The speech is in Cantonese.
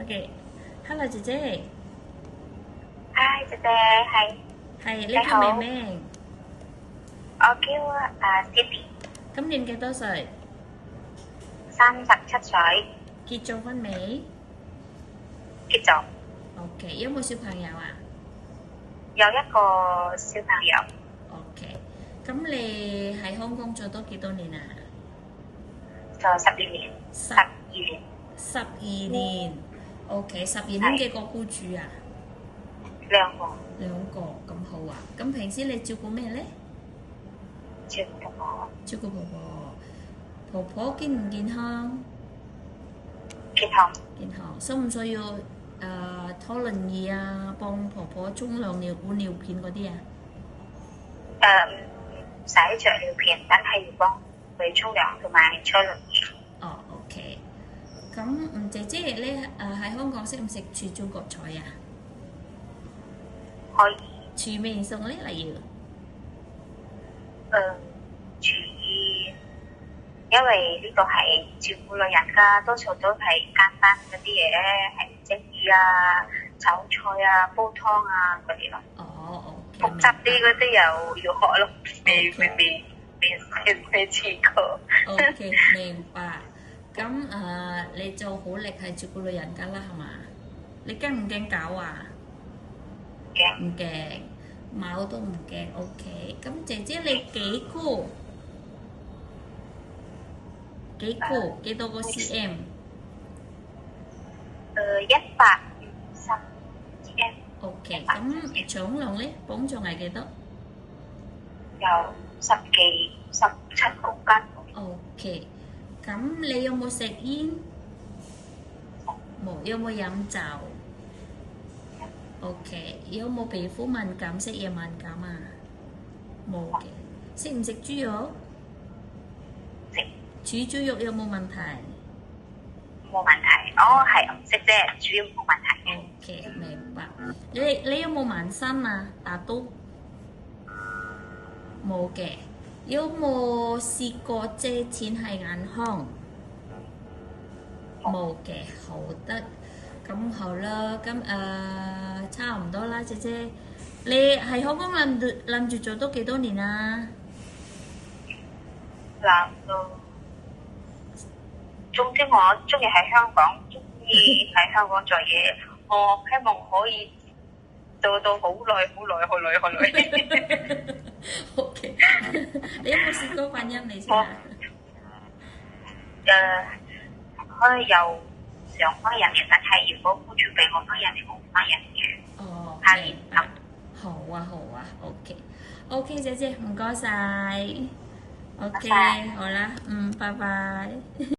OK，Hello 姐姐，Hi，姐姐係你叫咩你好，名？我叫Cindy，今年幾多歲？37歲，結咗婚未結咗，？OK，有冇小朋友啊有一個小朋友，？OK，咁你喺香港做咗幾多年啊？就12年，十12年，12年。OK，12年係幾個僱主啊？兩個兩個，咁好啊。咁平時你照顧咩咧？照顧我照顧婆婆。婆婆健唔健康？健康，健康。需唔需要拖輪椅啊？幫婆婆沖涼換尿片嗰啲啊？唔使着尿片，但係要幫佢沖涼同埋吹輪椅，哦，OK。咁姐姐咧喺香港識唔識煮中國菜啊？可以煮咩餸咧？例如注意，因為呢個係照顧老人家，多數都係簡單嗰啲嘢咧，係蒸魚啊、炒菜啊、煲湯啊嗰啲咯。哦，OK，複雜啲嗰啲又要學咯，未試過。OK，明白。咁你就好力係照顧老人家啦，係嘛？你驚唔驚狗啊？嘅唔驚，貓都唔驚。OK，咁姐姐你幾高？幾高？幾多個 cm？ 150cm OK，咁重量咧，磅重係幾多有17公斤，？OK，咁你有冇食煙？冇。有冇飲酒？OK，有冇皮膚敏感、食嘢敏感啊？冇嘅。識唔食豬肉？煮豬肉有冇問題冇問題。哦，係唔識啫，主要冇問題嘅。 ？OK，明白。你有冇紋身啊？打刀？冇嘅。有冇試過借錢喺銀行？冇嘅，好得。咁好啦，咁差唔多啦，姐姐。你喺香港諗住做多幾多年啊？嗱，總之我中意喺香港，中意喺香港做嘢，我希望可以做到好耐好耐好耐好耐。OK，你有冇試過婚姻你先啊？可以有想翻人嘅，但係如果僱主俾我翻人，你冇翻人嘅，哦，下年咁。好啊，好啊，OK，OK，姐姐，唔該晒。OK，拜拜好啦，拜拜。